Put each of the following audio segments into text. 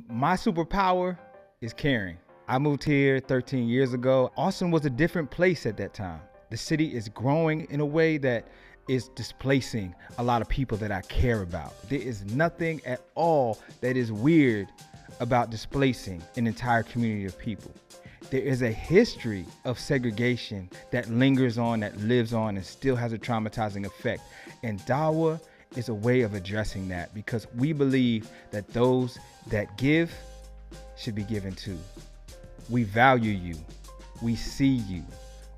My superpower is caring. I moved here 13 years ago. Austin was a different place at that time. The city is growing in a way that is displacing a lot of people that I care about. There is nothing at all that is weird about displacing an entire community of people. There is a history of segregation that lingers on, that lives on, and still has a traumatizing effect. And DAWA is a way of addressing that, because we believe that those that give should be given to. We value you, we see you,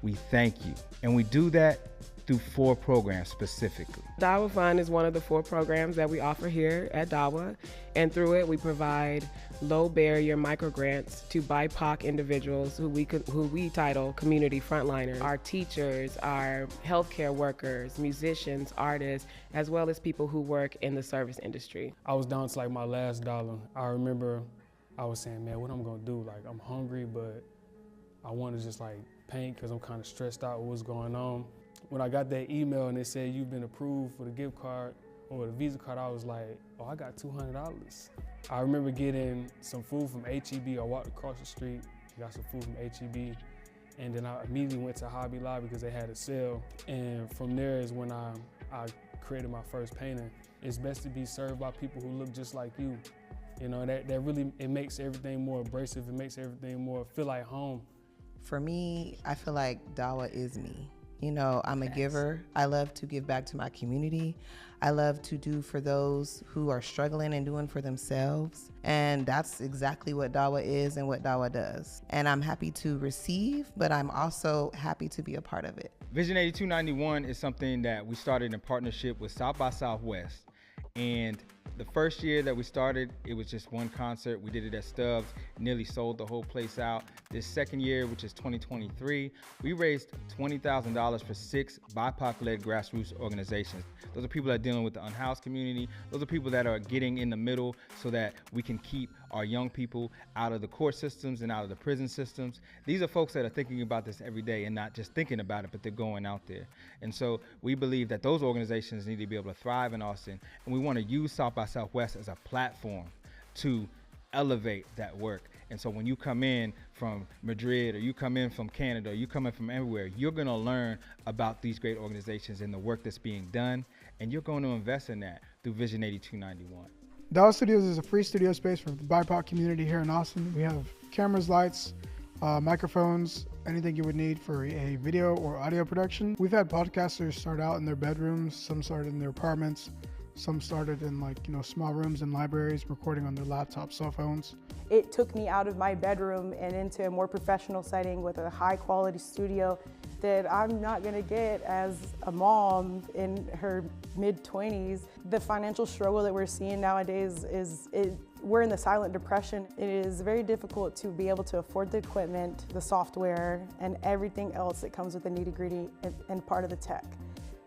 we thank you, and we do that through 4 programs specifically. DAWA Fund is one of the 4 programs that we offer here at DAWA, and through it we provide low barrier micro grants to BIPOC individuals who we title community frontliners. Our teachers, our healthcare workers, musicians, artists, as well as people who work in the service industry. I was down to like my last dollar. I remember I was saying, man, what I'm gonna do? Like, I'm hungry, but I want to just like paint because I'm kind of stressed out with what's going on. When I got that email and it said you've been approved for the gift card or the Visa card, I was like, oh, I got $200. I remember getting some food from HEB. I walked across the street, got some food from HEB, and then I immediately went to Hobby Lobby because they had a sale. And from there is when I created my first painting. It's best to be served by people who look just like you. You know, that really, it makes everything more abrasive. It makes everything more feel like home. For me, I feel like DAWA is me. You know, I'm a giver. I love to give back to my community. I love to do for those who are struggling and doing for themselves. And that's exactly what DAWA is and what DAWA does. And I'm happy to receive, but I'm also happy to be a part of it. Vision 8291 is something that we started in partnership with South by Southwest. And the first year that we started, it was just one concert. We did it at Stubbs, nearly sold the whole place out. This second year, which is 2023, we raised $20,000 for 6 BIPOC-led grassroots organizations. Those are people that are dealing with the unhoused community. Those are people that are getting in the middle so that we can keep our young people out of the court systems and out of the prison systems. These are folks that are thinking about this every day and not just thinking about it, but they're going out there. And so we believe that those organizations need to be able to thrive in Austin, and we want to use South by Southwest as a platform to elevate that work. And so when you come in from Madrid, or you come in from Canada, or you come in from everywhere, you're going to learn about these great organizations and the work that's being done, and you're going to invest in that through Vision 8291. DAWA Studios is a free studio space for the BIPOC community here in Austin. We have cameras, lights, microphones, anything you would need for a video or audio production. We've had podcasters start out in their bedrooms, some started in their apartments, some started in small rooms and libraries, recording on their laptops, cell phones. It took me out of my bedroom and into a more professional setting with a high quality studio that I'm not gonna get as a mom in her mid-20s. The financial struggle that we're seeing nowadays we're in the silent depression. It is very difficult to be able to afford the equipment, the software, and everything else that comes with the nitty-gritty and part of the tech.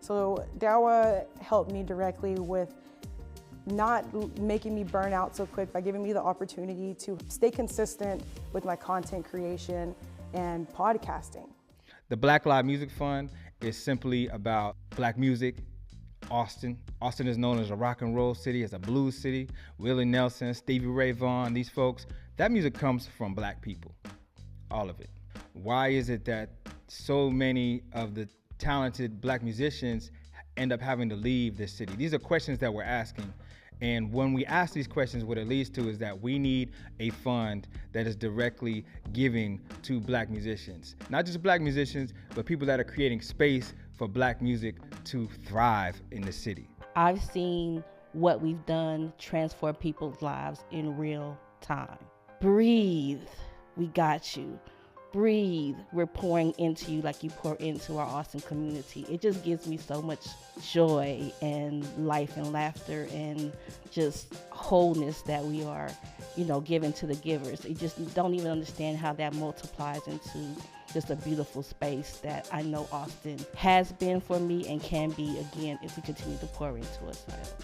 So DAWA helped me directly with not making me burn out so quick by giving me the opportunity to stay consistent with my content creation and podcasting. The Black Lives Music Fund is simply about Black music. Austin is known as a rock and roll city, as a blues city. Willie Nelson, Stevie Ray Vaughan, these folks, that music comes from Black people, all of it. Why is it that so many of the talented Black musicians end up having to leave this city? These are questions that we're asking. And when we ask these questions, what it leads to is that we need a fund that is directly giving to Black musicians. Not just Black musicians, but people that are creating space for Black music to thrive in the city. I've seen what we've done transform people's lives in real time. Breathe, we got you. Breathe, we're pouring into you like you pour into our Austin community. It just gives me so much joy and life and laughter and just wholeness that we are, giving to the givers. You just don't even understand how that multiplies into just a beautiful space that I know Austin has been for me and can be again if we continue to pour into ourselves.